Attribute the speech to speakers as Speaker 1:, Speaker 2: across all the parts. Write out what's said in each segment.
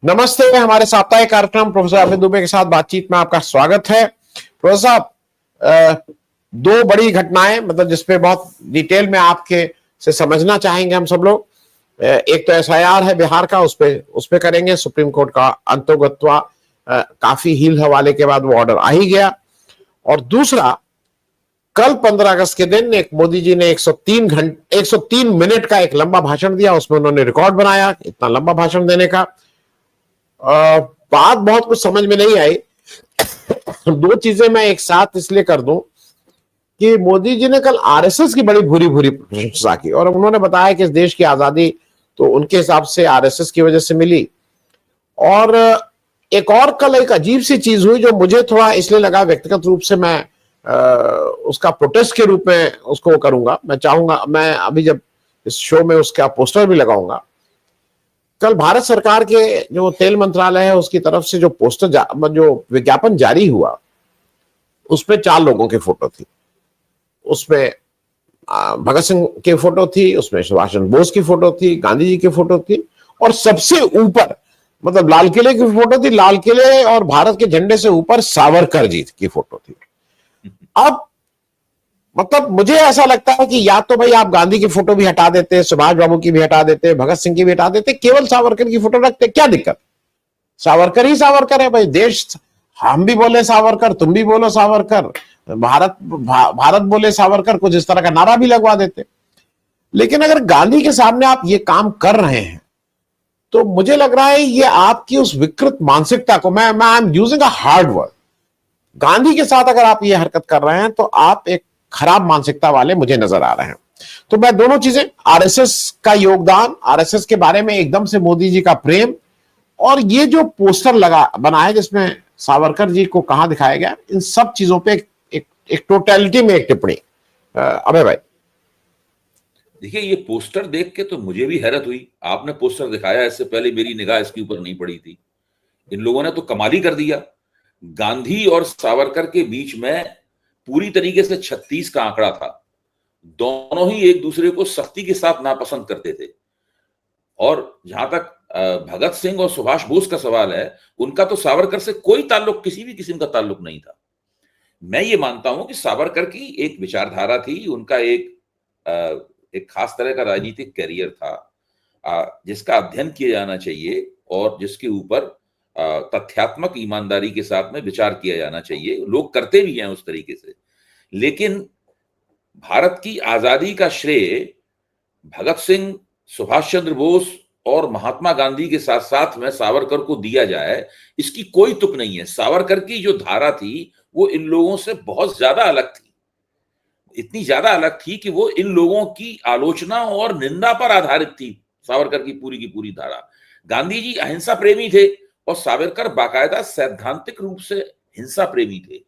Speaker 1: नमस्ते, हमारे साप्ताहिक कार्यक्रम प्रोफेसर अमित दुबे के साथ बातचीत में आपका स्वागत है। प्रोफेसर साहब, दो बड़ी घटनाएं मतलब जिसपे बहुत डिटेल में आपके से समझना चाहेंगे हम सब लोग। एक तो एसआईआर है बिहार का, उस पे करेंगे। सुप्रीम कोर्ट का अंतोगत्वा काफी हील हवाले के बाद वो ऑर्डर आ ही गया। और दूसरा, कल 15 अगस्त के दिन एक मोदी जी ने 103 मिनट का एक लंबा भाषण दिया। उसमें उन्होंने रिकॉर्ड बनाया इतना लंबा भाषण देने का। बात बहुत कुछ समझ में नहीं आई। दो चीजें मैं एक साथ इसलिए कर दूं कि मोदी जी ने कल आरएसएस की बड़ी भूरी भूरी प्रशंसा की और उन्होंने बताया कि इस देश की आजादी तो उनके हिसाब से आरएसएस की वजह से मिली। और एक और कल एक अजीब सी चीज हुई जो मुझे थोड़ा इसलिए लगा, व्यक्तिगत रूप से मैं उसका प्रोटेस्ट के रूप में उसको करूंगा। मैं चाहूंगा, मैं अभी जब इस शो में उसका पोस्टर भी लगाऊंगा। कल भारत सरकार के जो तेल मंत्रालय है उसकी तरफ से जो जो विज्ञापन जारी हुआ, उसपे 4 लोगों की फोटो थी। उसमें भगत सिंह की फोटो थी, उसमें सुभाष चंद्र बोस की फोटो थी, गांधी जी की फोटो थी, और सबसे ऊपर मतलब लाल किले की फोटो थी। लाल किले और भारत के झंडे से ऊपर सावरकर जी की फोटो थी। अब मतलब मुझे ऐसा लगता है कि या तो भाई आप गांधी की फोटो भी हटा देते, सुभाष बाबू की भी हटा देते, भगत सिंह की भी हटा देते, केवल सावरकर की फोटो रखते, क्या दिक्कत? सावरकर ही सावरकर है भाई। देश, हम भी बोले सावरकर, तुम भी बोलो सावरकर, भारत बोले सावरकर, कुछ इस तरह का नारा भी लगवा देते। लेकिन अगर गांधी के सामने आप ये काम कर रहे हैं तो मुझे लग रहा है ये आपकी उस विकृत मानसिकता को, मैं I am using a hard word, Gandhi के साथ अगर आप ये हरकत कर रहे हैं तो आप एक खराब मानसिकता वाले मुझे नजर आ रहे हैं। तो मैं दोनों चीजें, आरएसएस का योगदान, आरएसएस के बारे में एकदम से मोदी जी का प्रेम, और ये जो पोस्टर लगा बनाया जिसमें सावरकर जी को कहां दिखाया गया, इन सब चीजों पे एक टोटलिटी में एक टिप्पणी। अबे भाई,
Speaker 2: देखिए, ये पोस्टर देख के तो मुझे भी हैरत हुई। आपने पोस्टर दिखाया, इससे पहले मेरी निगाह इसके ऊपर नहीं पड़ी थी। इन लोगों ने तो कमाल ही कर दिया। गांधी और सावरकर के बीच में पूरी तरीके से 36 का आंकड़ा था। दोनों ही एक दूसरे को सख्ती के साथ नापसंद करते थे। और जहां तक भगत सिंह और सुभाष बोस का सवाल है, उनका तो सावरकर से कोई ताल्लुक, किसी भी किस्म का ताल्लुक नहीं था। मैं ये मानता हूं कि सावरकर की एक विचारधारा थी, उनका एक खास तरह का राजनीतिक कैरियर था, जिसका अध्ययन किया जाना चाहिए और जिसके ऊपर तथ्यात्मक ईमानदारी के साथ में विचार किया जाना चाहिए। लोग करते भी हैं उस तरीके से। लेकिन भारत की आजादी का श्रेय भगत सिंह, सुभाष चंद्र बोस और महात्मा गांधी के साथ साथ में सावरकर को दिया जाए, इसकी कोई तुक नहीं है। सावरकर की जो धारा थी वो इन लोगों से बहुत ज्यादा अलग थी। इतनी ज्यादा अलग थी कि वो इन लोगों की आलोचना और निंदा पर आधारित थी। सावरकर की पूरी धारा। गांधी जी अहिंसा प्रेमी थे और सावरकर बाकायदा सैद्धांतिक रूप से हिंसा प्रेमी थे।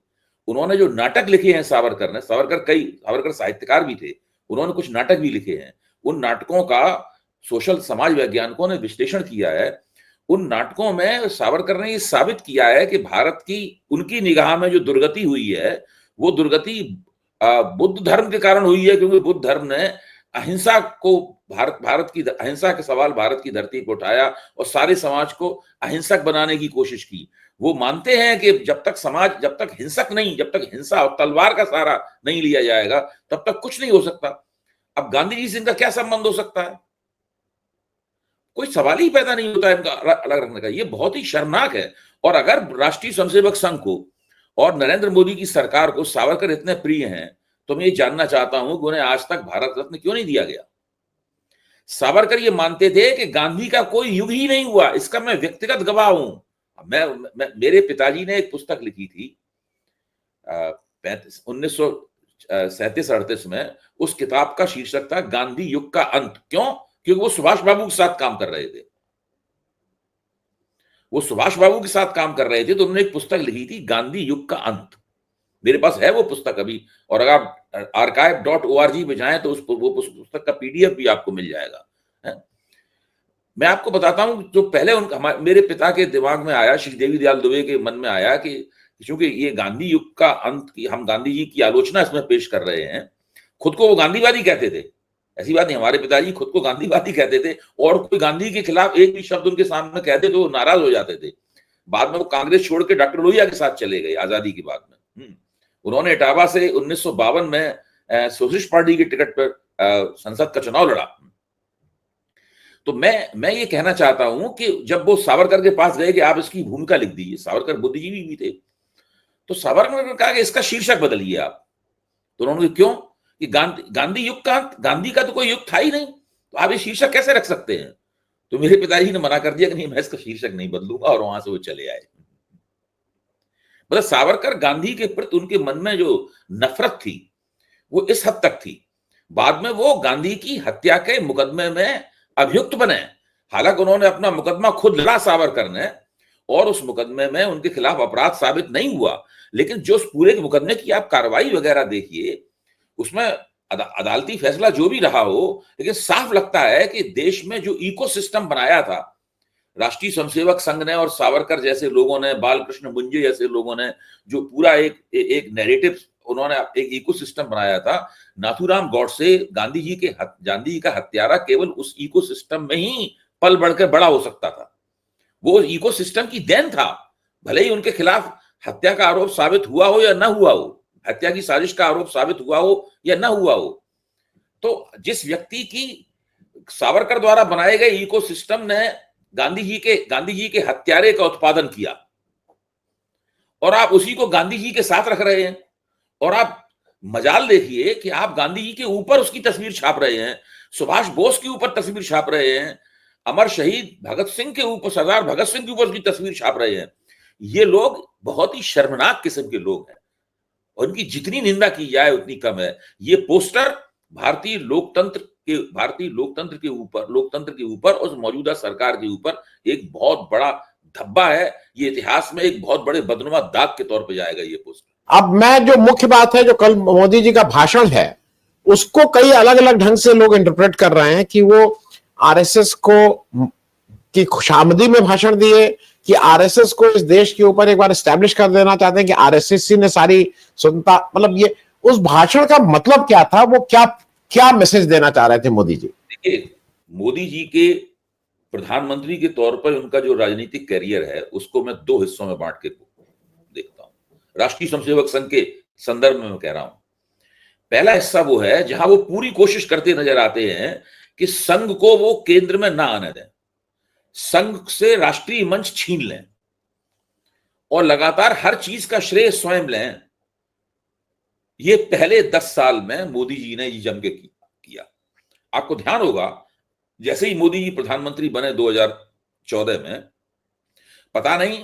Speaker 2: उन्होंने जो नाटक लिखे हैं सावरकर ने, सावरकर साहित्यकार भी थे, उन्होंने कुछ नाटक भी लिखे हैं। उन नाटकों का सोशल समाज वैज्ञानिकों ने विश्लेषण किया है। उन नाटकों में सावरकर ने यह साबित किया है कि भारत की उनकी निगाह में जो दुर्गति हुई है, वो दुर्गति बुद्ध धर्म के कारण हुई है, क्योंकि बुद्ध धर्म ने अहिंसा को, भारत की अहिंसा के सवाल भारत की धरती पर उठाया और सारे समाज को अहिंसक बनाने की कोशिश की। वो मानते हैं कि जब तक हिंसक नहीं, जब तक हिंसा और तलवार का सहारा नहीं लिया जाएगा, तब तक कुछ नहीं हो सकता। अब गांधी जी से इनका क्या संबंध हो सकता है? कोई सवाल ही पैदा नहीं होता है इनका अलग रखने का। ये बहुत ही शर्मनाक है। और अगर राष्ट्रीय स्वयंसेवक संघ को और नरेंद्र मोदी की सरकार को सावरकर इतने प्रिय हैं, तो मैं ये जानना चाहता हूं कि उन्हें आज तक भारत रत्न क्यों नहीं दिया गया। सावरकर ये मानते थे कि गांधी का कोई युग ही नहीं हुआ। इसका मैं व्यक्तिगत गवाह हूं। मेरे पिताजी ने एक पुस्तक लिखी थी 1937-38 में। उस किताब का शीर्षक था गांधी युग का अंत। क्यों? क्योंकि वो सुभाष बाबू के साथ काम कर रहे थे। तो उन्होंने एक पुस्तक लिखी थी, गांधी युग का अंत। मेरे पास है वो पुस्तक अभी, और अगर आप archive.org पे जाएं तो वो पुस्तक का पीडीएफ भी आपको मिल जाएगा। मैं आपको बताता हूं, जो पहले मेरे पिता के दिमाग में आया, श्री देवी दयाल दुबे के मन में आया कि क्योंकि ये गांधी युग का अंत की, हम गांधी जी की आलोचना इसमें पेश कर रहे हैं। खुद को वो गांधीवादी कहते थे, ऐसी बात नहीं, हमारे पिताजी खुद को गांधीवादी कहते थे और कोई गांधी के खिलाफ एक भी शब्द उनके सामने कहते तो नाराज हो जाते थे। बाद में वो कांग्रेस छोड़ के डॉक्टर लोहिया के साथ चले गए आजादी की बाद में। उन्होंने इटावा से 1952 में सोशलिस्ट पार्टी के टिकट पर संसद का चुनाव लड़ा। तो मैं ये कहना चाहता हूं कि जब वो सावरकर के पास गए कि आप इसकी भूमिका लिख दीजिए, सावरकर बुद्धिजीवी भी थे, तो सावरकर ने कहा कि इसका शीर्षक बदलिए आप। तो उन्होंने क्यों कि गांधी युग का, गांधी का तो कोई युग था ही नहीं, तो आप ये शीर्षक कैसे रख सकते हैं? तो मेरे पिताजी ने मना कर दिया कि नहीं, मैं इसका शीर्षक नहीं बदलूंगा, और वहां से वो चले आए। मतलब सावरकर गांधी के प्रति उनके मन में जो नफरत थी वो इस हद तक थी। बाद में वो गांधी की हत्या के मुकदमे में अभियुक्त बने। हालांकि उन्होंने अपना मुकदमा खुद लड़ा सावरकर ने, और उस मुकदमे में उनके खिलाफ अपराध साबित नहीं हुआ, लेकिन जो उस पूरे मुकदमे की आप कार्रवाई वगैरह देखिए, उसमें अदालती फैसला जो भी रहा हो, लेकिन साफ लगता है कि देश में जो इकोसिस्टम बनाया था राष्ट्रीय स्वयंसेवक संघ ने और सावरकर जैसे लोगों ने, बालकृष्ण मुंजे जैसे लोगों ने, जो पूरा एक नैरेटिव उन्होंने एक इकोसिस्टम बनाया था। नाथूराम गॉडसे गांधी जी का हत्यारा केवल उस इकोसिस्टम में ही पल बढ़ के बड़ा हो सकता था। वो इकोसिस्टम की देन था। भले ही उनके खिलाफ हत्या का आरोप साबित हुआ हो या ना हुआ हो, हत्या की साजिश का आरोप साबित हुआ हो या ना हुआ हो, तो जिस व्यक्ति की सावरकर द्वारा बनाए गए इकोसिस्टम ने गांधी जी के हत्यारे का उत्पादन किया, और आप उसी को गांधी जी के साथ रख रहे हैं। और आप मजाल देखिए कि आप गांधी जी के ऊपर उसकी तस्वीर छाप रहे हैं, सुभाष बोस के ऊपर तस्वीर छाप रहे हैं, अमर शहीद भगत सिंह के ऊपर, सरदार भगत सिंह के ऊपर उसकी तस्वीर छाप रहे हैं। ये लोग बहुत ही शर्मनाक किस्म के लोग हैं, और उनकी जितनी निंदा की जाए उतनी कम है। ये पोस्टर भारतीय लोकतंत्र के ऊपर और मौजूदा सरकार के ऊपर एक बहुत बड़ा धब्बा है। ये इतिहास में एक बहुत बड़े बदनुमा दाग के तौर पर जाएगा ये पोस्टर।
Speaker 1: अब मैं, जो मुख्य बात है, जो कल मोदी जी का भाषण है, उसको कई अलग अलग ढंग से लोग इंटरप्रेट कर रहे हैं कि वो आरएसएस को की खुशामदी में भाषण दिए, कि आरएसएस को इस देश के ऊपर एक बार एस्टैब्लिश कर देना चाहते हैं कि आरएसएस ने सारी स्वतंत्रता, मतलब ये उस भाषण का मतलब क्या था, वो क्या मैसेज देना चाह रहे थे मोदी जी?
Speaker 2: देखिए, मोदी जी के प्रधानमंत्री के तौर पर उनका जो राजनीतिक करियर है उसको मैं दो हिस्सों में बांट के देखता हूं। राष्ट्रीय स्वयंसेवक संघ के संदर्भ में मैं कह रहा हूं। पहला हिस्सा वो है जहां वो पूरी कोशिश करते नजर आते हैं कि संघ को वो केंद्र में ना आने दें, संघ से राष्ट्रीय मंच छीन लें, और लगातार हर चीज का श्रेय स्वयं लें। ये पहले 10 साल में मोदी जी ने ये जम के किया। आपको ध्यान होगा, जैसे ही मोदी जी प्रधानमंत्री बने 2014 में, पता नहीं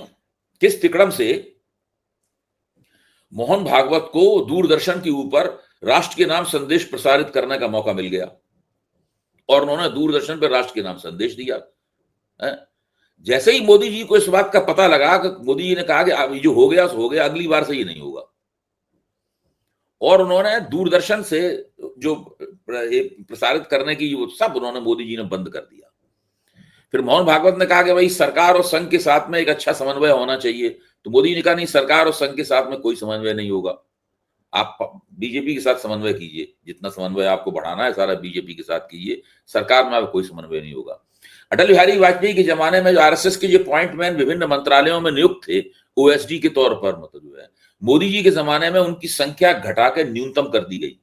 Speaker 2: किस तिकड़म से मोहन भागवत को दूरदर्शन के ऊपर राष्ट्र के नाम संदेश प्रसारित करने का मौका मिल गया, और उन्होंने दूरदर्शन पर राष्ट्र के नाम संदेश दिया। जैसे ही मोदी जी को इस बात का पता लगा कि मोदी जी ने कहा कि अब जो हो गया सो हो गया, अगली बार से ये नहीं होगा, और उन्होंने दूरदर्शन से जो प्रसारित करने की सब उन्होंने मोदी जी ने बंद कर दिया। फिर मोहन भागवत ने कहा कि भाई सरकार और संघ के साथ में एक अच्छा समन्वय होना चाहिए, तो मोदी जी ने कहा नहीं, सरकार और संघ के साथ में कोई समन्वय नहीं होगा, आप बीजेपी के साथ समन्वय कीजिए, जितना समन्वय आपको बढ़ाना है सारा बीजेपी के साथ कीजिए, सरकार में कोई समन्वय नहीं होगा। अटल बिहारी वाजपेयी के जमाने में जो आरएसएस के जो पॉइंट मैन विभिन्न मंत्रालयों में नियुक्त थे ओएसडी के तौर पर, मतलब जो है, मोदी जी के जमाने में उनकी संख्या घटा के न्यूनतम कर दी गई।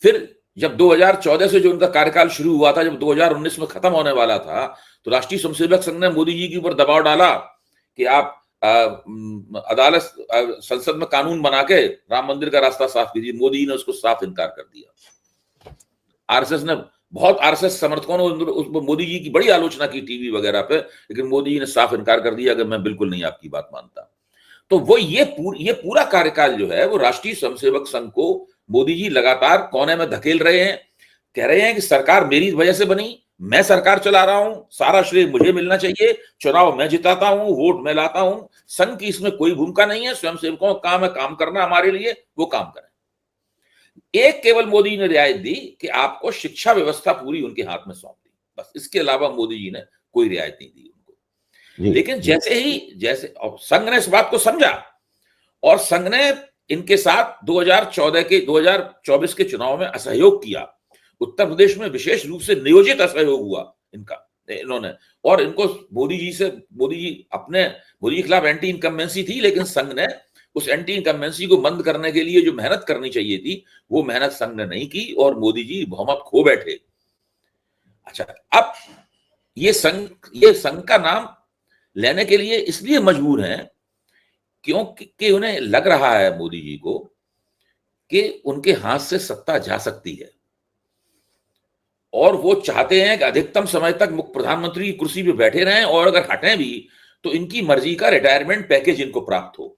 Speaker 2: फिर जब 2014 से जो उनका कार्यकाल शुरू हुआ था, जब 2019 में खत्म होने वाला था, तो राष्ट्रीय स्वयंसेवक संघ ने मोदी जी के ऊपर दबाव डाला कि आप अदालत संसद में कानून बना के राम मंदिर का रास्ता साफ कीजिए। मोदी जी ने उसको साफ इनकार कर दिया। आरएसएस ने, बहुत आरएसएस समर्थकों ने मोदी जी की बड़ी आलोचना की टीवी वगैरह पे, लेकिन मोदी जी ने साफ इनकार कर दिया कि मैं बिल्कुल नहीं आपकी बात मानता। तो वो ये पूरा कार्यकाल जो है वो राष्ट्रीय स्वयंसेवक संघ को मोदी जी लगातार कोने में धकेल रहे हैं, कह रहे हैं कि सरकार मेरी वजह से बनी, मैं सरकार चला रहा हूं, सारा श्रेय मुझे मिलना चाहिए, चुनाव मैं जिताता हूं, वोट मैं लाता हूं, संघ की इसमें कोई भूमिका नहीं है, स्वयंसेवकों का काम है काम करना हमारे लिए, वो काम करें। एक केवल मोदी जी ने रियायत दी कि आपको शिक्षा व्यवस्था पूरी उनके हाथ में सौंप दी, बस इसके अलावा मोदी जी ने कोई रियायत नहीं दी उनको। लेकिन जैसे संघ ने इस बात को समझा और संघ ने इनके साथ 2024 के चुनाव में असहयोग किया। उत्तर प्रदेश में विशेष रूप से नियोजित असहयोग हुआ इन्होंने, और इनको मोदी जी के खिलाफ एंटी इनकम्बेंसी थी, लेकिन संघ ने उस एंटी इनकम्बेंसी को बंद करने के लिए जो मेहनत करनी चाहिए थी वो मेहनत संघ ने नहीं की और मोदी जी बहुमत खो बैठे। अच्छा, अब ये संघ का नाम लेने के लिए इसलिए मजबूर हैं क्योंकि उन्हें लग रहा है मोदी जी को कि उनके हाथ से सत्ता जा सकती है और वो चाहते हैं कि अधिकतम समय तक प्रधानमंत्री की कुर्सी पे बैठे रहें, और अगर हटें भी तो इनकी मर्जी का रिटायरमेंट पैकेज इनको प्राप्त हो।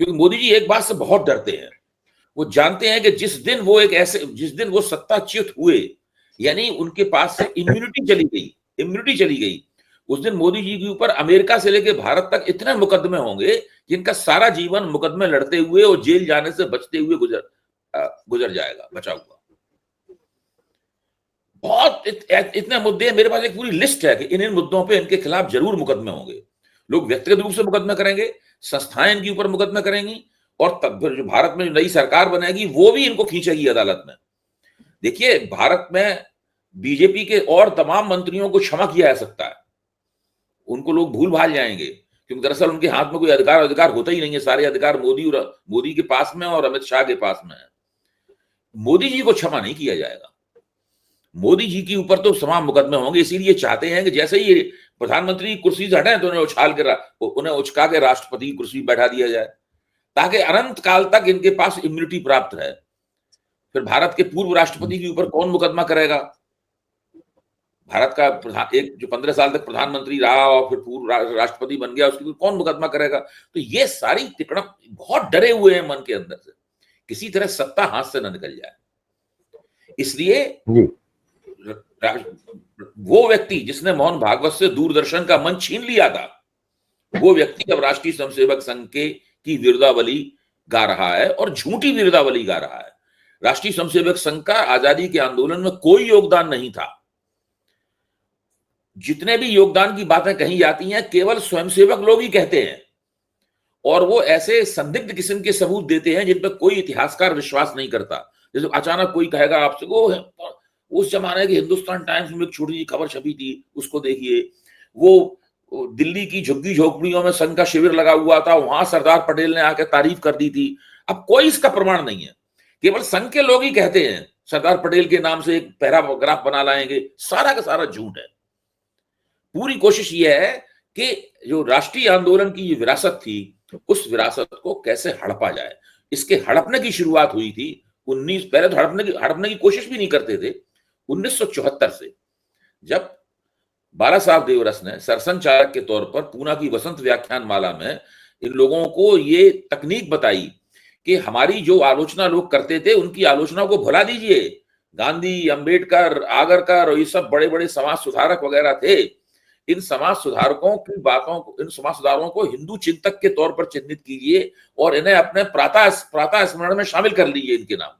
Speaker 2: क्योंकि मोदी जी एक बात से बहुत डरते हैं, वो जानते हैं कि जिस दिन वो सत्ताच्युत हुए, यानी उनके पास से इम्यूनिटी चली गई, उस दिन मोदी जी के ऊपर अमेरिका से लेकर भारत तक इतने मुकदमे होंगे जिनका सारा जीवन मुकदमे लड़ते हुए और जेल जाने से बचते हुए गुजर जाएगा, बचा हुआ। बहुत इतने मुद्दे हैं, मेरे पास एक पूरी लिस्ट है कि इन मुद्दों पे इनके खिलाफ जरूर मुकदमे होंगे। लोग व्यक्तिगत रूप से मुकदमे करेंगे, संस्थाएं इनके ऊपर मुकदमे करेंगी, और तब फिर जो भारत में नई सरकार बनेगी वो भी इनको खींचेगी अदालत में। देखिए, भारत में बीजेपी के और तमाम मंत्रियों को क्षमा किया जा सकता है, उनको लोग भूल भाल जाएंगे, क्योंकि दरअसल उनके हाथ में कोई अधिकार होता ही नहीं है। सारे अधिकार मोदी के पास में और अमित शाह के पास में है। मोदी जी को क्षमा नहीं किया जाएगा, मोदी जी के ऊपर तो तमाम मुकदमे होंगे। इसीलिए चाहते हैं कि जैसे ही प्रधानमंत्री की कुर्सी से हटें तो उन्हें उचका के राष्ट्रपति की कुर्सी बैठा दिया जाए, ताकि अनंत काल तक इनके पास इम्यूनिटी प्राप्त रहे। फिर भारत के पूर्व राष्ट्रपति के ऊपर कौन मुकदमा करेगा? भारत का एक जो 15 साल तक प्रधानमंत्री रहा और फिर पूर्व राष्ट्रपति बन गया, उसके ऊपर कौन मुकदमा करेगा? तो ये सारी तिकड़म, बहुत डरे हुए हैं मन के अंदर से, किसी तरह सत्ता हाथ से न निकल जाए। इसलिए वो व्यक्ति जिसने मोहन भागवत से दूरदर्शन का मन छीन लिया था, वो व्यक्ति अब राष्ट्रीय स्वयंसेवक संघ की वीरदावली गा रहा है, और झूठी वीरदावली गा रहा है। राष्ट्रीय स्वयंसेवक संघ का आजादी के आंदोलन में कोई योगदान नहीं था। जितने भी योगदान की बातें कही जाती हैं केवल स्वयंसेवक लोग ही कहते हैं, और वो ऐसे संदिग्ध किस्म के सबूत देते हैं जिन पर कोई इतिहासकार विश्वास नहीं करता। जैसे अचानक कोई कहेगा आपसे, वो उस जमाने की हिंदुस्तान टाइम्स में एक छोटी सी खबर छपी थी, उसको देखिए, वो दिल्ली की झुग्गी झोपड़ियों में संघ का शिविर लगा हुआ था, वहां सरदार पटेल ने आकर तारीफ कर दी थी। अब कोई इसका प्रमाण नहीं है, केवल संघ के लोग ही कहते हैं सरदार पटेल के नाम से एक पैराग्राफ बना लाएंगे। सारा का सारा झूठ है। पूरी कोशिश यह है कि जो राष्ट्रीय आंदोलन की ये विरासत थी, उस विरासत को कैसे हड़पा जाए। इसके हड़पने की शुरुआत हुई थी पहले तो हड़पने की कोशिश भी नहीं करते थे 1974 से, जब बाला साहब देवरस ने सरसंघचालक के तौर पर पूना की वसंत व्याख्यान माला में इन लोगों को ये तकनीक बताई कि हमारी जो आलोचना लोग करते थे उनकी आलोचना को भुला दीजिए। गांधी, अंबेडकर, आगरकर और ये सब बड़े बड़े समाज सुधारक वगैरह थे। इन समाज सुधारकों की बातों को, इन समाज सुधारकों को हिंदू चिंतक के तौर पर चिन्हित कीजिए और इन्हें अपने प्रातः स्मरण में शामिल कर लीजिए इनके नाम।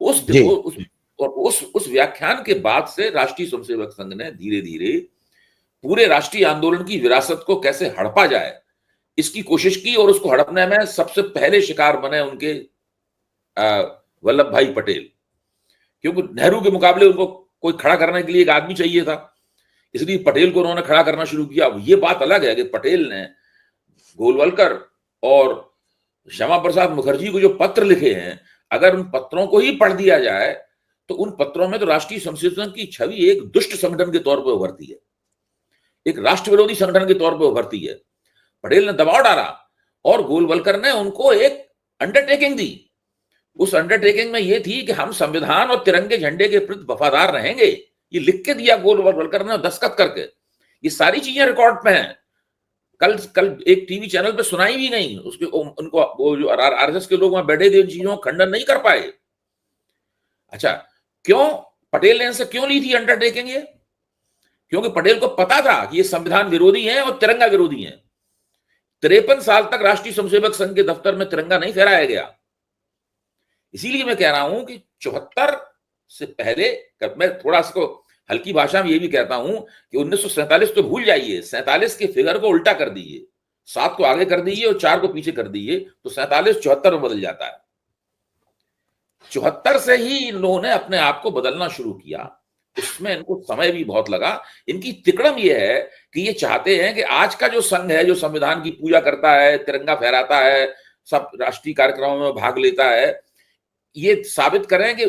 Speaker 2: उस व्याख्यान के बाद से राष्ट्रीय स्वयंसेवक संघ ने धीरे धीरे पूरे राष्ट्रीय आंदोलन की विरासत को कैसे हड़पा जाए इसकी कोशिश की, और उसको हड़पने में सबसे पहले शिकार बने उनके वल्लभ भाई पटेल, क्योंकि नेहरू के मुकाबले उनको कोई खड़ा करने के लिए एक आदमी चाहिए था, इसलिए पटेल को उन्होंने खड़ा करना शुरू किया। ये बात अलग है कि पटेल ने गोलवलकर और श्यामा प्रसाद मुखर्जी को जो पत्र लिखे हैं, अगर उन पत्रों को ही पढ़ दिया जाए तो उन पत्रों में तो राष्ट्रीय स्वयंसेवक संघ की छवि एक दुष्ट संगठन के तौर पर उभरती है, एक राष्ट्र विरोधी संगठन के तौर पर उभरती है। पटेल ने दबाव डाला और गोलवलकर ने उनको एक अंडरटेकिंग दी। उस अंडरटेकिंग में यह थी कि हम संविधान और तिरंगे झंडे के प्रति वफादार रहेंगे। ये लिख के दिया गोलवलकर ने दस्तखत करके। ये सारी चीजें रिकॉर्ड पे हैं। कल एक टीवी चैनल पे सुनाई भी नहीं, उसके उनको वो जो आरएसएस के लोग वहां बैठे थे, चीजों का खंडन नहीं कर पाए। अच्छा, क्यों पटेल ने इनसे क्यों ली थी अंडरटेकिंग? ये क्योंकि पटेल को पता था कि ये संविधान विरोधी हैं और तिरंगा विरोधी हैं। 53 साल तक राष्ट्रीय स्वयंसेवक संघ के दफ्तर में तिरंगा नहीं फहराया गया। इसीलिए मैं कह रहा हूं कि 74 से पहले, मैं थोड़ा सा हल्की भाषा में ये भी कहता हूं कि 1947 तो भूल जाइए, 47 के फिगर को उल्टा कर दीजिए। 7 को आगे कर दीजिए और 4 को पीछे कर दीजिए तो 47 74 में बदल जाता है। 74 से ही इन लोगों ने अपने आप को बदलना शुरू किया। उसमें इनको समय भी बहुत लगा। इनकी तिकड़म यह है कि ये चाहते हैं कि आज का जो संघ है, जो संविधान की पूजा करता है, तिरंगा फहराता है, सब राष्ट्रीय कार्यक्रमों में भाग लेता है, ये साबित करें कि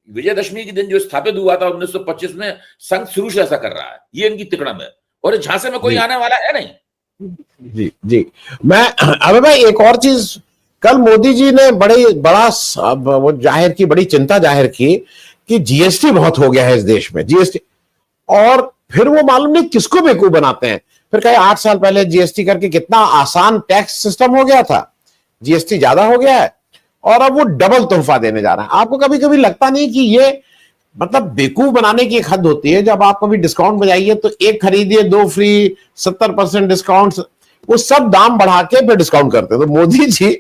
Speaker 2: विजयदशमी के दिन जो स्थापित हुआ था 1925 में, संघ शुरू से ऐसा कर रहा है। ये इनकी तिकड़म है और झांसे में कोई आने वाला है नहीं।
Speaker 1: जी जी। मैं अबे भाई एक और चीज, कल मोदी जी ने बड़ा वो जाहिर की, बड़ी चिंता जाहिर की कि जीएसटी बहुत हो गया है इस देश में, जीएसटी। और फिर वो मालूम नहीं किसको बेवकूफ बनाते हैं। फिर कहे 8 साल पहले जीएसटी करके कितना आसान टैक्स सिस्टम हो गया था, जीएसटी ज्यादा हो गया है और अब वो डबल तोहफा देने जा रहा है। आपको कभी कभी लगता नहीं कि ये मतलब बेवकूफ बनाने की एक हद होती है। जब आप कभी डिस्काउंट बजाइए तो 1 खरीदिए 2 फ्री, 70% डिस्काउंट, वो सब दाम बढ़ा के फिर डिस्काउंट करते हैं। तो मोदी जी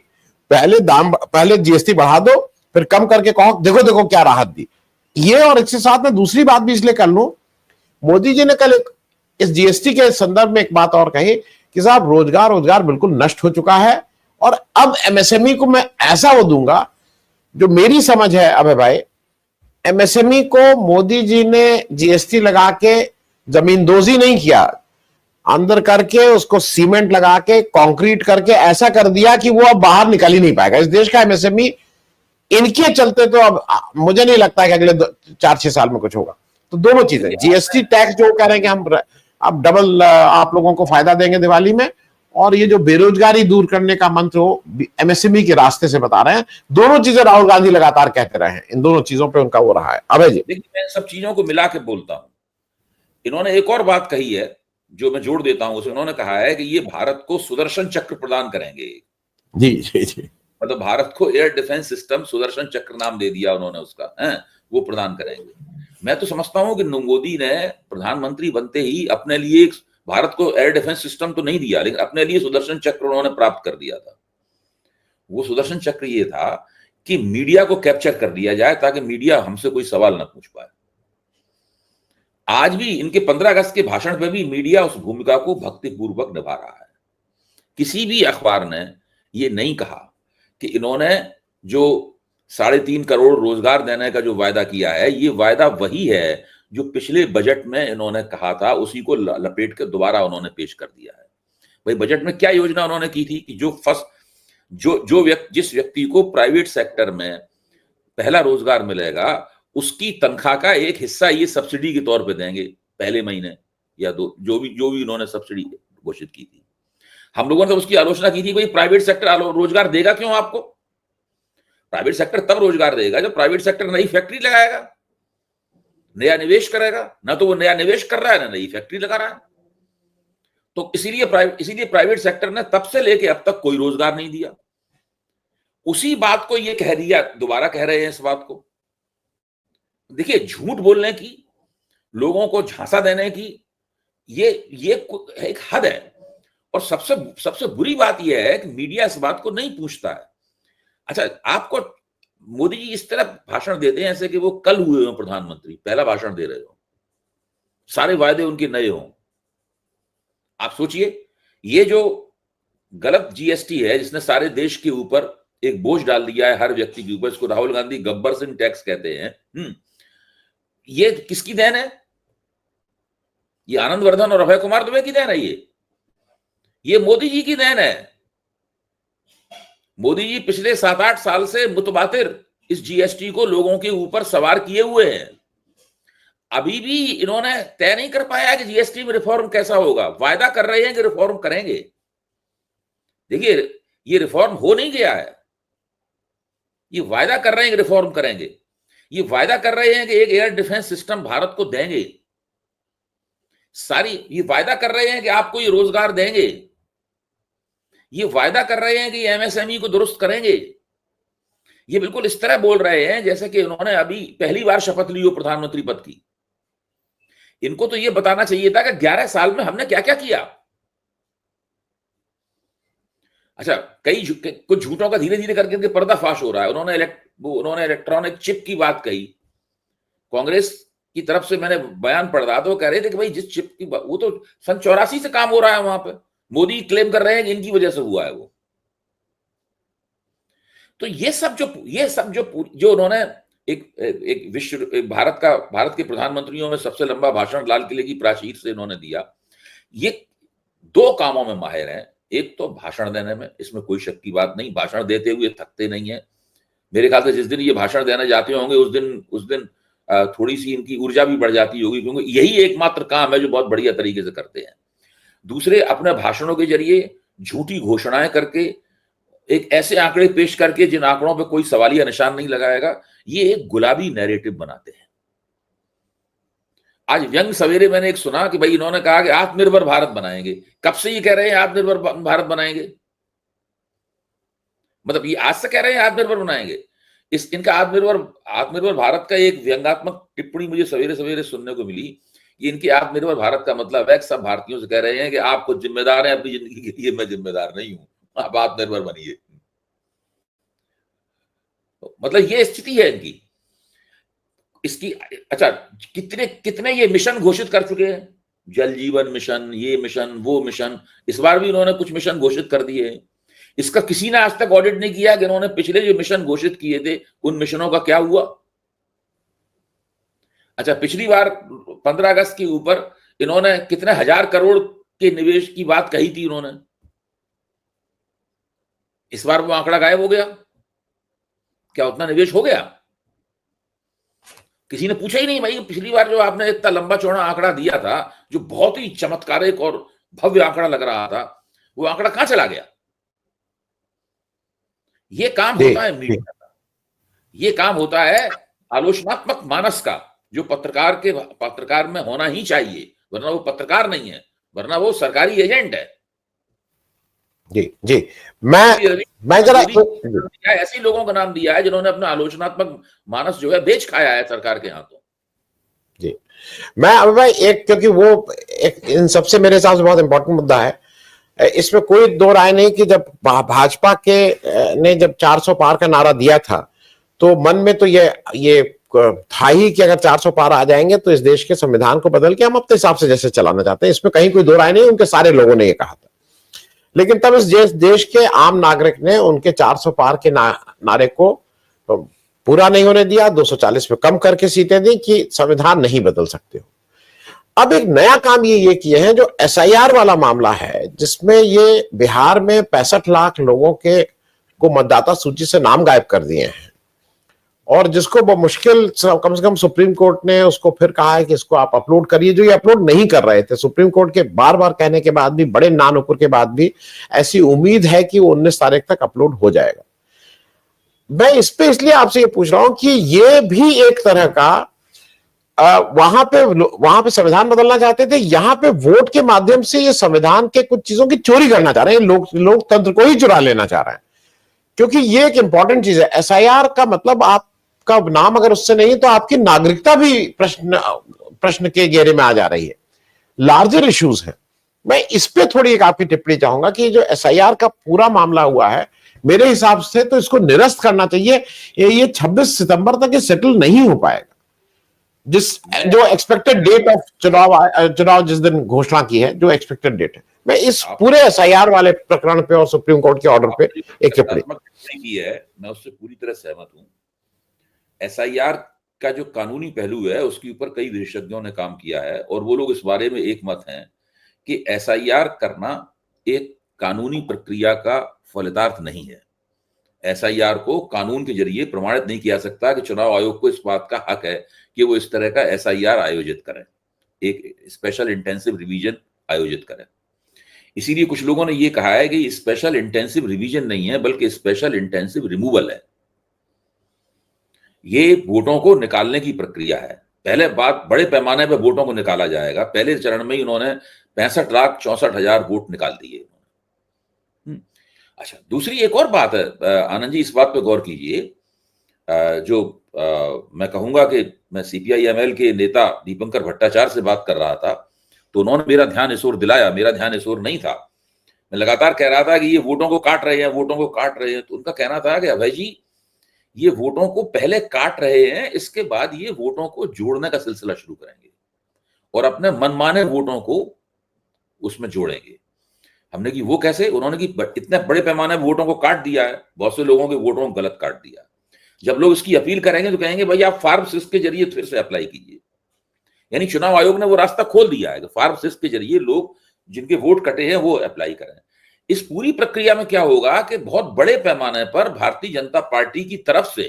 Speaker 1: पहले जीएसटी बढ़ा दो, फिर कम करके कहो देखो देखो क्या राहत दी। ये, और इसके साथ में दूसरी बात भी इसलिए कर लूं, मोदी जी ने कल इस जीएसटी के संदर्भ में एक बात और कही कि साहब रोजगार बिल्कुल नष्ट हो चुका है और अब एमएसएमई को मैं ऐसा वो दूंगा। जो मेरी समझ है अबे भाई, एमएसएमई को मोदी जी ने जीएसटी लगा के जमींदोजी नहीं किया, अंदर करके उसको सीमेंट लगा के कंक्रीट करके ऐसा कर दिया कि वो अब बाहर निकल ही नहीं पाएगा। इस देश का एमएसएमई इनके चलते तो अब मुझे नहीं लगता कि अगले 4-6 साल में कुछ होगा। तो दोनों चीजें, जीएसटी टैक्स जो कह रहे हैं कि हम अब डबल आप लोगों को फायदा देंगे दिवाली में, और ये जो बेरोजगारी दूर करने का मंत्र हो एमएसएमई के रास्ते से बता रहे हैं। दोनों चीजें राहुल गांधी लगातार कहते रहे हैं, इन दोनों चीजों पे उनका वो रहा है। अभय जी
Speaker 2: देखिए, मैं सब चीजों को मिला के बोलता हूं। इन्होंने एक और बात कही है जो मैं जोड़ देता हूं उसे। उन्होंने कहा है कि ये भारत को सुदर्शन चक्र प्रदान करेंगे।
Speaker 1: जी जी जी।
Speaker 2: मतलब भारत को एयर डिफेंस सिस्टम सुदर्शन चक्र नाम दे दिया उन्होंने उसका, है वो प्रदान करेंगे। मैं तो समझता हूं कि मोदी ने प्रधानमंत्री बनते ही अपने लिए भारत को एयर डिफेंस सिस्टम तो नहीं दिया, लेकिन अपने लिए सुदर्शन चक्र उन्होंने प्राप्त कर दिया था। वो सुदर्शन चक्र ये था कि मीडिया को कैप्चर कर दिया जाए ताकि मीडिया हमसे कोई सवाल ना पूछ पाए। आज भी इनके 15 अगस्त के भाषण पे भी मीडिया उस भूमिका को भक्तिपूर्वक निभा रहा है। किसी भी अखबार ने ये नहीं कहा कि इन्होंने जो 3.5 करोड़ रोजगार देने का जो वायदा किया है, ये वायदा वही है जो पिछले बजट में इन्होंने कहा था, उसी को लपेट कर दोबारा उन्होंने पेश कर दिया है। भाई बजट में क्या योजना उन्होंने की थी कि जिस व्यक्ति को प्राइवेट सेक्टर में पहला रोजगार मिलेगा उसकी तनख्वाह का एक हिस्सा ये सब्सिडी के तौर पे देंगे पहले महीने या दो, जो भी इन्होंने सब्सिडी घोषित की थी। हम लोगों ने तो उसकी आलोचना की थी, भाई प्राइवेट सेक्टर रोजगार देगा क्यों आपको? प्राइवेट सेक्टर तब रोजगार देगा जब प्राइवेट सेक्टर नई फैक्ट्री लगाएगा, नया निवेश करेगा। ना तो वो नया निवेश कर रहा है, ना नई फैक्ट्री लगा रहा है। तो इसीलिए प्राइवेट सेक्टर ने तब से लेके अब तक कोई रोजगार नहीं दिया। उसी बात को ये कह दिया, दोबारा कह रहे हैं इस बात को। देखिए, झूठ बोलने की, लोगों को झांसा देने की ये एक हद है। और सबसे बुरी बात यह है कि मीडिया इस बात को नहीं पूछता है। अच्छा, आपको मोदी जी इस तरह भाषण देते हैं जैसे कि वो कल हुए हो प्रधानमंत्री, पहला भाषण दे रहे हो, सारे वायदे उनके नए हों। आप सोचिए, ये जो गलत जीएसटी है जिसने सारे देश के ऊपर एक बोझ डाल दिया है, हर व्यक्ति के ऊपर, इसको राहुल गांधी गब्बर सिंह टैक्स कहते हैं। ये किसकी देन है? ये आनंद वर्धन और अभय कुमार दुबे की देन है। ये मोदी जी की देन है। मोदी जी पिछले 7-8 साल से मुतबातिर इस जीएसटी को लोगों के ऊपर सवार किए हुए हैं। अभी भी इन्होंने तय नहीं कर पाया कि जीएसटी में रिफॉर्म कैसा होगा। वायदा कर रहे हैं कि रिफॉर्म करेंगे। देखिए, ये रिफॉर्म हो नहीं गया है। ये वायदा कर रहे हैं कि रिफॉर्म करेंगे। ये वायदा कर रहे हैं कि एक एयर डिफेंस सिस्टम भारत को देंगे। ये वायदा कर रहे हैं कि आपको ये रोजगार देंगे। ये वायदा कर रहे हैं कि एमएसएमई को दुरुस्त करेंगे। ये बिल्कुल इस तरह बोल रहे हैं जैसे कि उन्होंने अभी पहली बार शपथ ली हो प्रधानमंत्री पद की। इनको तो ये बताना चाहिए था कि 11 साल में हमने क्या क्या किया। अच्छा, कुछ झूठों का धीरे धीरे करके पर्दाफाश हो रहा है। उन्होंने इलेक्ट्रॉनिक चिप की बात कही। कांग्रेस की तरफ से मैंने बयान पढ़ रहा था, वो कह रहे थे कि भाई जिस चिप की वो तो सन 84 से काम हो रहा है वहां पे, मोदी क्लेम कर रहे हैं कि इनकी वजह से हुआ है वो। तो ये सब जो उन्होंने एक विश्व भारत के प्रधानमंत्रियों में सबसे लंबा भाषण लाल किले की प्राचीर से इन्होंने दिया। ये दो कामों में माहिर हैं, एक तो भाषण देने में, इसमें कोई शक की बात नहीं, भाषण देते हुए थकते नहीं है। मेरे ख्याल से जिस दिन ये भाषण देने जाते होंगे उस दिन थोड़ी सी इनकी ऊर्जा भी बढ़ जाती होगी, क्योंकि यही एकमात्र काम है जो बहुत बढ़िया तरीके से करते हैं। दूसरे, अपने भाषणों के जरिए झूठी घोषणाएं करके, एक ऐसे आंकड़े पेश करके जिन आंकड़ों पे कोई सवालिया निशान नहीं लगाएगा, ये एक गुलाबी नैरेटिव बनाते हैं। आज व्यंग सवेरे मैंने एक सुना कि भाई इन्होंने कहा कि आत्मनिर्भर भारत बनाएंगे। कब से ये कह रहे हैं आत्मनिर्भर भारत बनाएंगे? मतलब ये आज से कह रहे हैं आत्मनिर्भर बनाएंगे? इनका आत्मनिर्भर भारत का एक व्यंग्यात्मक टिप्पणी मुझे सवेरे सवेरे सुनने को मिली कि इनके आत्मनिर्भर भारत का मतलब है सब भारतीयों से कह रहे हैं कि आप खुद जिम्मेदार हैं अपनी जिंदगी के लिए, मैं जिम्मेदार नहीं हूं, आप आत्मनिर्भर बनिए। मतलब ये स्थिति है इनकी। इसकी अच्छा, कितने ये मिशन घोषित कर चुके हैं, जल जीवन मिशन, ये मिशन, वो मिशन। इस बार भी इन्होंने कुछ मिशन घोषित कर दिए हैं। इसका किसी ने आज तक ऑडिट नहीं किया कि इन्होंने पिछले जो मिशन घोषित किए थे उन मिशनों का क्या हुआ। अच्छा, पिछली बार 15 अगस्त के ऊपर इन्होंने कितने हजार करोड़ के निवेश की बात कही थी इन्होंने, इस बार वो आंकड़ा गायब हो गया। क्या उतना निवेश हो गया? किसी ने पूछा ही नहीं भाई, पिछली बार जो आपने इतना लंबा चौड़ा आंकड़ा दिया था, जो बहुत ही चमत्कारिक और भव्य आंकड़ा लग रहा था, वो आंकड़ा कहां चला गया? ये काम होता है मीडिया का, ये काम होता है आलोचनात्मक मानस का, जो पत्रकार में होना ही चाहिए, वरना वो पत्रकार नहीं है, वरना वो सरकारी एजेंट है।
Speaker 1: जी जी, मैं जरा
Speaker 2: ऐसे लोगों का नाम दिया है जिन्होंने अपना आलोचनात्मक मानस जो है बेच खाया है सरकार के हाथों।
Speaker 1: जी, मैं अभी भाई क्योंकि वो इन सबसे मेरे हिसाब से बहुत इंपॉर्टेंट मुद्दा है, इसमें कोई दो राय नहीं कि जब भाजपा के ने जब 400 पार का नारा दिया था, तो मन में तो ये था ही कि अगर 400 पार आ जाएंगे तो इस देश के संविधान को बदल के हम अपने हिसाब से जैसे चलाना चाहते हैं, इसमें कहीं कोई दो राय नहीं, उनके सारे लोगों ने ये कहा था। लेकिन तब इस देश के आम नागरिक ने उनके 400 पार के नारे को पूरा नहीं होने दिया, 240 पे कम करके सीटें दी कि संविधान नहीं बदल सकते हो। अब एक नया काम ये किए हैं, जो एसआईआर वाला मामला है, जिसमें ये बिहार में 65 लाख लोगों को मतदाता सूची से नाम गायब कर दिए हैं, और जिसको मुश्किल कम से कम सुप्रीम कोर्ट ने उसको फिर कहा है कि इसको आप अपलोड करिए, जो ये अपलोड नहीं कर रहे थे। सुप्रीम कोर्ट के बार बार कहने के बाद भी, बड़े ना नुकुर के बाद भी, ऐसी उम्मीद है कि वो 19 तारीख तक अपलोड हो जाएगा। मैं इस पे इसलिए आपसे ये पूछ रहा हूं कि ये भी एक तरह का वहां पे संविधान बदलना चाहते थे, यहां पे वोट के माध्यम से ये संविधान के कुछ चीजों की चोरी करना चाह रहे हैं, लोकतंत्र को ही चुरा लेना चाह रहे हैं। क्योंकि ये एक इंपॉर्टेंट चीज है, एसआईआर का मतलब आपका नाम अगर उससे नहीं तो आपकी नागरिकता भी प्रश्न के घेरे में आ जा रही है, लार्जर इश्यूज है। मैं इस पे थोड़ी एक आपकी टिप्पणी चाहूंगा कि जो एसआईआर का पूरा मामला हुआ है, मेरे हिसाब से तो इसको निरस्त करना चाहिए। ये 26 सितंबर तक ये सेटल नहीं हो पाएगा, जो एक्सपेक्टेड डेट ऑफ चुनाव जिस दिन घोषणा की है, जो एक्सपेक्टेड डेट है। मैं इस पूरे एसआईआर वाले प्रकरण पे और सुप्रीम कोर्ट के ऑर्डर पे एक टिप्पणी
Speaker 2: की है, मैं उससे पूरी तरह सहमत हूं। एसआईआर का जो कानूनी पहलू है उसके ऊपर कई विशेषज्ञों ने काम किया है, और वो लोग इस बारे में एक मत हैं कि एसआईआर करना एक कानूनी प्रक्रिया का फलितार्थ नहीं है। एसआईआर को कानून के जरिए प्रमाणित नहीं किया सकता कि चुनाव आयोग को इस बात का हक है कि वो इस तरह का एसआईआर आयोजित करें, एक स्पेशल इंटेंसिव रिवीजन आयोजित करें। इसीलिए कुछ लोगों ने ये कहा है कि स्पेशल इंटेंसिव रिवीजन नहीं है, बल्कि स्पेशल इंटेंसिव रिमूवल है। ये वोटों को निकालने की प्रक्रिया है। पहले बात बड़े पैमाने पर वोटों को निकाला जाएगा। पहले चरण में ही उन्होंने 65,64,000 वोट निकाल दिए। अच्छा, दूसरी एक और बात है आनंद जी, इस बात पे गौर कीजिए, जो मैं कहूंगा कि मैं सीपीआई-एमएल के नेता दीपंकर भट्टाचार्य से बात कर रहा था, तो उन्होंने मेरा ध्यान इस ओर दिलाया। मेरा ध्यान इस ओर नहीं था, मैं लगातार कह रहा था कि ये वोटों को काट रहे हैं, वोटों को काट रहे हैं। तो उनका कहना था कि अभय जी, ये वोटों को पहले काट रहे हैं, इसके बाद ये वोटों को जोड़ने का सिलसिला शुरू करेंगे और अपने मनमाने वोटों को उसमें जोड़ेंगे। हमने कि वो कैसे? उन्होंने कि इतने बड़े पैमाने पर वोटों को काट दिया है, बहुत से लोगों के वोटों को गलत काट दिया। जब लोग इसकी अपील करेंगे तो कहेंगे भाई आप फार्म 6 के जरिए फिर से अप्लाई कीजिए। यानी चुनाव आयोग ने वो रास्ता खोल दिया है कि फार्म 6 के जरिए लोग जिनके वोट कटे हैं वो अप्लाई करें। इस पूरी प्रक्रिया में क्या होगा कि बहुत बड़े पैमाने पर भारतीय जनता पार्टी की तरफ से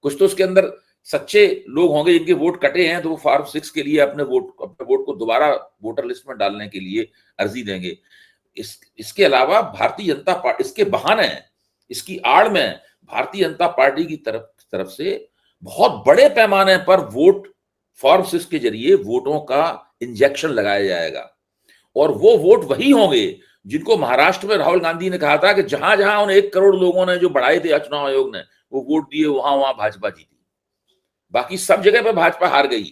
Speaker 2: कुछ तो उसके अंदर सच्चे लोग होंगे जिनके वोट कटे हैं, तो वो फार्म 6 के लिए अपने वोट को दोबारा वोटर लिस्ट में डालने के लिए अर्जी देंगे। इसके अलावा भारतीय जनता पार्टी इसके बहाने, इसकी आड़ में भारतीय जनता पार्टी की तरफ से बहुत बड़े पैमाने पर वोट फॉर्म 6 के जरिए वोटों का इंजेक्शन लगाया जाएगा। और वो वोट वही होंगे जिनको महाराष्ट्र में राहुल गांधी ने कहा था कि जहां जहां उन 1 करोड़ लोगों ने जो बढ़ाए थे चुनाव आयोग ने वो वोट दिए, वहां वहां भाजपा जीती। बाकी सब जगह पर भाजपा हार गई,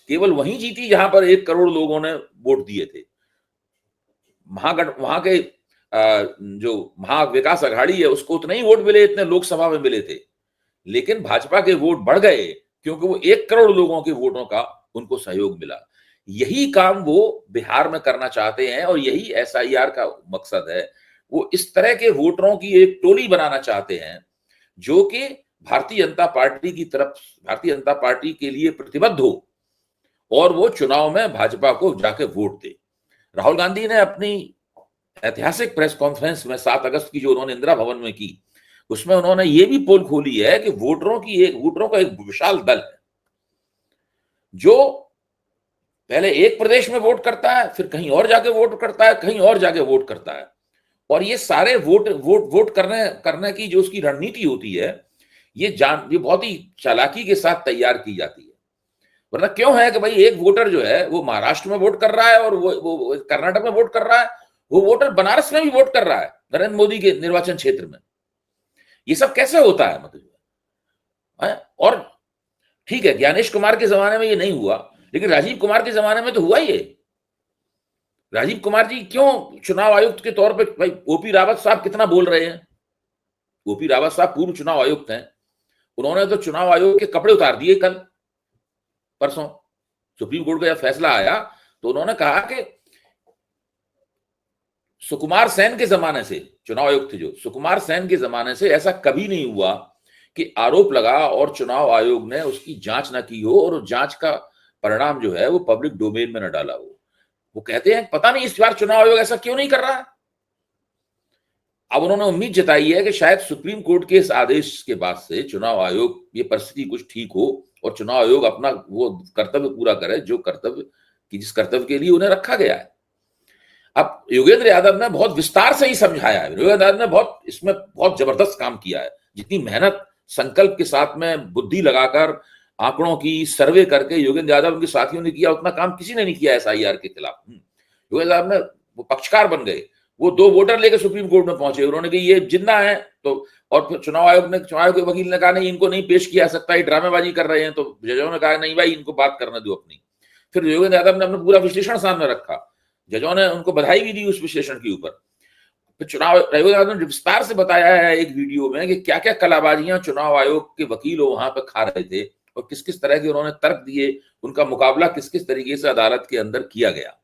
Speaker 2: केवल वहीं जीती जहां पर 1 करोड़ लोगों ने वोट दिए थे। वहां के जो महाविकास अघाड़ी है उसको उतने ही वोट मिले, इतने लोकसभा में मिले थे, लेकिन भाजपा के वोट बढ़ गए क्योंकि वो 1 करोड़ लोगों के वोटों का उनको सहयोग मिला। यही काम वो बिहार में करना चाहते हैं और यही एसआईआर का मकसद है। वो इस तरह के वोटरों की एक टोली बनाना चाहते हैं जो कि भारतीय जनता पार्टी के लिए प्रतिबद्ध हो और वो चुनाव में भाजपा को जाके वोट दे। राहुल गांधी ने अपनी ऐतिहासिक प्रेस कॉन्फ्रेंस में 7 अगस्त की जो उन्होंने इंदिरा भवन में की, उसमें उन्होंने ये भी पोल खोली है कि वोटरों का एक विशाल दल है जो पहले एक प्रदेश में वोट करता है, फिर कहीं और जाके वोट करता है, कहीं और जाके वोट करता है। और ये सारे वोट करने की जो उसकी रणनीति होती है, ये बहुत ही चालाकी के साथ तैयार की जाती है। वरना क्यों है कि भाई एक वोटर जो है वो महाराष्ट्र में वोट कर रहा है और वो कर्नाटक में वोट कर रहा है, वो वोटर बनारस में भी वोट कर रहा है नरेंद्र मोदी के निर्वाचन क्षेत्र में। ये सब कैसे होता है मतलब? और ठीक है, ज्ञानेश कुमार के जमाने में ये नहीं हुआ, लेकिन राजीव कुमार के जमाने में तो हुआ ही है। राजीव कुमार जी क्यों चुनाव आयुक्त के तौर पे, भाई ओपी रावत साहब कितना बोल रहे हैं। ओपी रावत साहब पूर्व चुनाव आयुक्त हैं, उन्होंने तो चुनाव आयोग के कपड़े उतार दिए कल परसों। सुप्रीम कोर्ट का जब फैसला आया तो उन्होंने कहा कि सुकुमार सेन के जमाने से, चुनाव आयुक्त थे जो, सुकुमार सेन के जमाने से ऐसा कभी नहीं हुआ कि आरोप लगा और चुनाव आयोग ने उसकी जांच ना की हो और जांच का परिणाम जो है वो पब्लिक डोमेन में न डाला हो। वो कहते हैं पता नहीं इस बार चुनाव आयोग ऐसा क्यों नहीं कर रहा है। अब उन्होंने उम्मीद जताई है कि शायद सुप्रीम कोर्ट के इस आदेश के बाद से चुनाव आयोग, ये परिस्थिति कुछ ठीक हो और चुनाव आयोग अपना वो कर्तव्य पूरा करे जिस कर्तव्य के लिए उन्हें रखा गया है। अब योगेंद्र यादव ने बहुत विस्तार से ही समझाया है, योगेंद्र यादव ने इसमें बहुत जबरदस्त काम किया है। जितनी मेहनत संकल्प के साथ में बुद्धि लगाकर आंकड़ों की सर्वे करके योगेंद्र यादव उनके साथियों ने किया, उतना काम किसी ने नहीं किया एसआईआर के खिलाफ। योगेंद्र यादव ने वो पक्षकार बन गए, वो 2 वोटर लेकर सुप्रीम कोर्ट में पहुंचे, उन्होंने कहा ये जिन्ना है तो, और फिर चुनाव आयोग के वकील ने कहा नहीं इनको नहीं पेश किया सकता, ये ड्रामेबाजी कर रहे हैं, तो जजों ने कहा नहीं भाई इनको बात करने दो अपनी। फिर योगेंद्र यादव ने अपना पूरा विश्लेषण सामने रखा, जजों ने उनको बधाई भी दी उस विश्लेषण के ऊपर। फिर चुनाव योगेंद्र यादव ने विस्तार से बताया है एक वीडियो में कि क्या क्या कलाबाजियां चुनाव आयोग के वकील वहां पर खा रहे थे और किस किस तरह के उन्होंने तर्क दिए, उनका मुकाबला किस किस तरीके से अदालत के अंदर किया गया।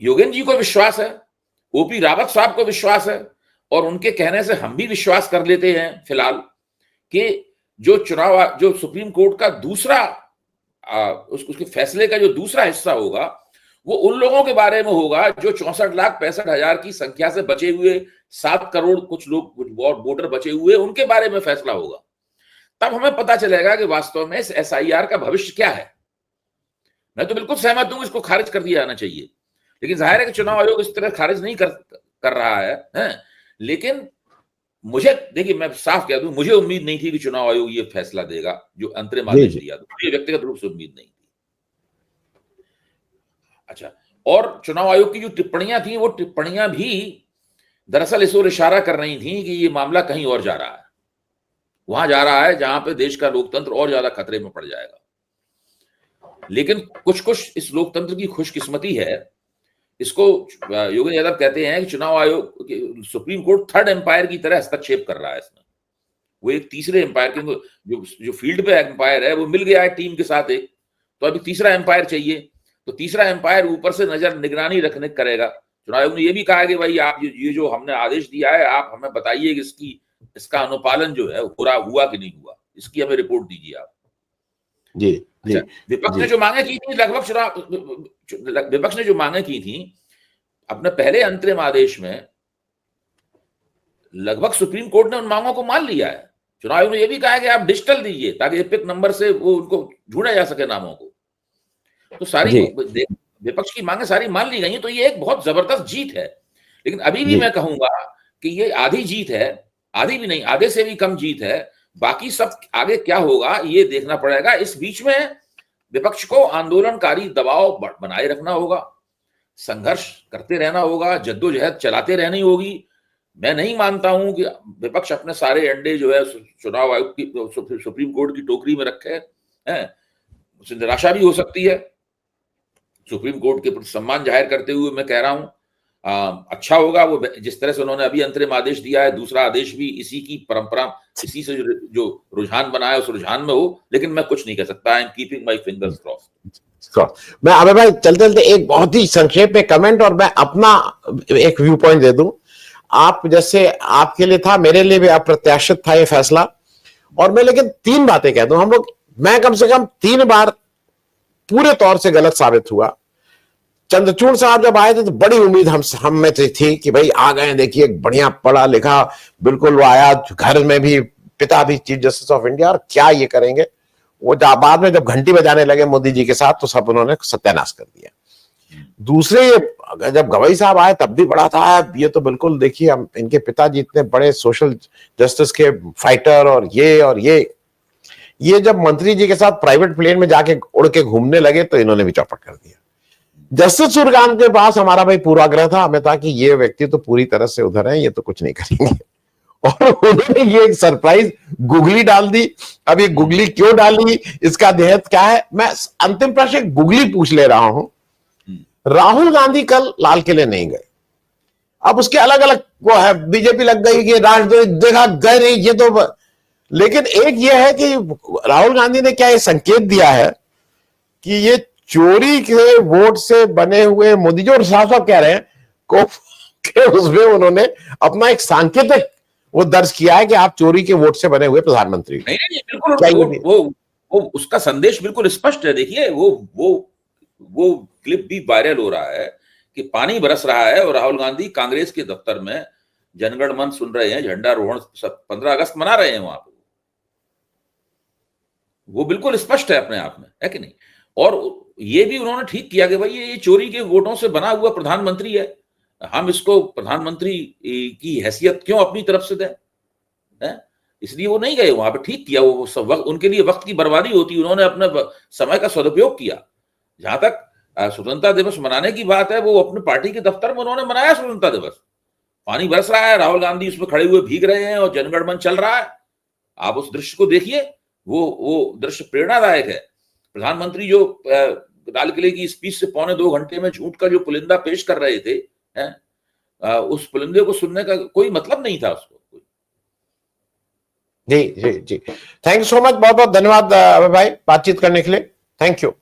Speaker 2: योगेंद्र जी को विश्वास है, ओपी रावत साहब को विश्वास है और उनके कहने से हम भी विश्वास कर लेते हैं फिलहाल कि जो सुप्रीम कोर्ट का दूसरा उसके फैसले का जो दूसरा हिस्सा होगा वो उन लोगों के बारे में होगा जो 64,65,000 की संख्या से बचे हुए 7 करोड़ कुछ वोटर बचे हुए, उनके बारे में फैसला होगा। तब हमें पता चलेगा कि वास्तव में इस एसआईआर का भविष्य क्या है। मैं तो बिल्कुल सहमत हूं इसको खारिज कर दिया जाना चाहिए, लेकिन जाहिर है कि चुनाव आयोग इस तरह खारिज नहीं कर रहा है। लेकिन मुझे, देखिए मैं साफ कह दूं, मुझे उम्मीद नहीं थी कि चुनाव आयोग ये फैसला देगा जो अंतरिम आदेश दिया, मुझे व्यक्तिगत रूप से उम्मीद नहीं थी। अच्छा, और चुनाव आयोग की जो टिप्पणियां थी वो टिप्पणियां भी दरअसल इस ओर इशारा कर रही थी कि ये मामला कहीं और जा रहा है, वहां जा रहा है जहां पे देश का लोकतंत्र और ज्यादा खतरे में पड़ जाएगा। लेकिन कुछ इस लोकतंत्र की खुशकिस्मती है, इसको योगेंद्र यादव कहते हैं कि चुनाव आयोग, सुप्रीम कोर्ट थर्ड एम्पायर की तरह हस्तक्षेप कर रहा है इसमें। वो एक तीसरे एम्पायर के जो फील्ड पे एम्पायर है वो मिल गया है टीम के साथ एक, तो अभी तीसरा एम्पायर चाहिए, तो तीसरा एम्पायर ऊपर से निगरानी रखने करेगा चुनाव आयोग ने ये भी कहा है कि भाई आप ये जो हमने आदेश दिया है, आप हमें बताइए कि इसका अनुपालन जो है पूरा हुआ कि नहीं हुआ, इसकी हमें रिपोर्ट दीजिए आप।
Speaker 1: जी जी।
Speaker 2: अच्छा, विपक्ष ने जो मांगे की थी लगभग चुनाव, विपक्ष ने जो मांगे की थी अपने पहले अंतरिम आदेश में, लगभग सुप्रीम कोर्ट ने उन मांगों को मान लिया है। चुनाव आयोग ने यह भी कहा है कि आप डिजिटल दीजिए ताकि एपिक नंबर से वो उनको ढूंढा जा सके नामों को। तो सारी विपक्ष की मांगे सारी मान ली गई हैं, तो ये एक बहुत जबरदस्त जीत है। लेकिन अभी भी मैं कहूंगा कि ये आधी जीत है, आधी भी नहीं, आधे से भी कम जीत है। बाकी सब आगे क्या होगा ये देखना पड़ेगा। इस बीच में विपक्ष को आंदोलनकारी दबाव बनाए रखना होगा, संघर्ष करते रहना होगा, जद्दोजहद चलाते रहनी होगी। मैं नहीं मानता हूं कि विपक्ष अपने सारे अंडे जो है चुनाव आयोग की, सुप्रीम कोर्ट की टोकरी में रखे हैं। उससे निराशा भी हो सकती है। सुप्रीम कोर्ट के प्रति सम्मान जाहिर करते हुए मैं कह रहा हूं अच्छा होगा वो जिस तरह से उन्होंने अभी अंतरिम आदेश दिया है, दूसरा आदेश भी इसी की परंपरा, इसी से जो रुझान बना है उस रुझान में हो। लेकिन मैं कुछ नहीं कह सकता। I am keeping my fingers crossed.
Speaker 1: मैं अबे भाई चलते चलते एक बहुत ही संक्षेप में कमेंट और मैं अपना एक व्यू पॉइंट दे दूं। आप जैसे आपके लिए था, मेरे लिए भी अप्रत्याशित था ये फैसला। और मैं लेकिन 3 बातें कह दूं, हम लोग, मैं कम से कम 3 बार पूरे तौर से गलत साबित हुआ। चंद्रचूड़ साहब जब आए थे तो बड़ी उम्मीद हम में थी कि भाई आ गए, देखिए बढ़िया पढ़ा लिखा, बिल्कुल वो आया, घर में भी पिता भी चीफ जस्टिस ऑफ इंडिया, और क्या ये करेंगे। वो बाद में जब घंटी बजाने लगे मोदी जी के साथ तो सब उन्होंने सत्यानाश कर दिया। दूसरे, जब गवई साहब आए तब भी बड़ा था, ये तो बिल्कुल देखिए हम इनके पिताजी इतने बड़े सोशल जस्टिस के फाइटर, और ये जब मंत्री जी के साथ प्राइवेट प्लेन में जाके उड़ के घूमने लगे तो इन्होंने भी चौपट कर दिया। जस्टिस सूर्यकांत के पास हमारा भाई पूर्वाग्रह था, हमें था कि ये व्यक्ति तो पूरी तरह से उधर है, ये तो कुछ नहीं करेंगे। और उन्होंने ये एक सरप्राइज गुगली डाल दी। अब ये गुगली क्यों डाली, इसका देहत क्या है, मैं अंतिम प्रश्न गुगली पूछ ले रहा हूं। राहुल गांधी कल लाल किले नहीं गए। अब उसके अलग अलग वो है, बीजेपी लग गई कि राष्ट्रद्रोही, देखा गए नहीं ये तो। लेकिन एक ये है कि राहुल गांधी ने क्या ये संकेत दिया है कि ये चोरी के वोट से बने हुए मोदी जो साहब कह रहे हैं को के उसमें उन्होंने अपना एक सांकेतिक वो दर्ज किया है कि आप चोरी के वोट से बने हुए प्रधानमंत्री।
Speaker 2: नहीं बिल्कुल वो उसका संदेश बिल्कुल स्पष्ट है। देखिए वो क्लिप भी वायरल हो रहा है कि पानी बरस रहा है और राहुल गांधी कांग्रेस के दफ्तर में जनगण मन सुन रहे हैं, झंडारोहण 15 अगस्त मना रहे हैं वहां पर। वो बिल्कुल स्पष्ट है अपने आप में, है कि नहीं। और ये भी उन्होंने ठीक किया कि भाई ये चोरी के वोटों से बना हुआ प्रधानमंत्री है, हम इसको प्रधानमंत्री की हैसियत क्यों अपनी तरफ से दें, इसलिए वो नहीं गए वहां पे। ठीक किया, वो सब वक्त उनके लिए वक्त की बर्बादी होती, उन्होंने अपने समय का सदुपयोग किया। जहां तक स्वतंत्रता दिवस मनाने की बात है, वो अपने पार्टी के दफ्तर में उन्होंने मनाया स्वतंत्रता दिवस। पानी बरस रहा है, राहुल गांधी उसमें खड़े हुए भीग रहे हैं और जनगण मन चल रहा है। आप उस दृश्य को देखिए, वो दृश्य प्रेरणादायक है। प्रधानमंत्री जो लाल किले की स्पीच से 2.25 घंटे में झूठ का जो पुलिंदा पेश कर रहे थे, उस पुलिंदे को सुनने का कोई मतलब नहीं था उसको।
Speaker 1: जी जी जी, थैंक यू सो मच, बहुत बहुत धन्यवाद भाई बातचीत करने के लिए, थैंक यू।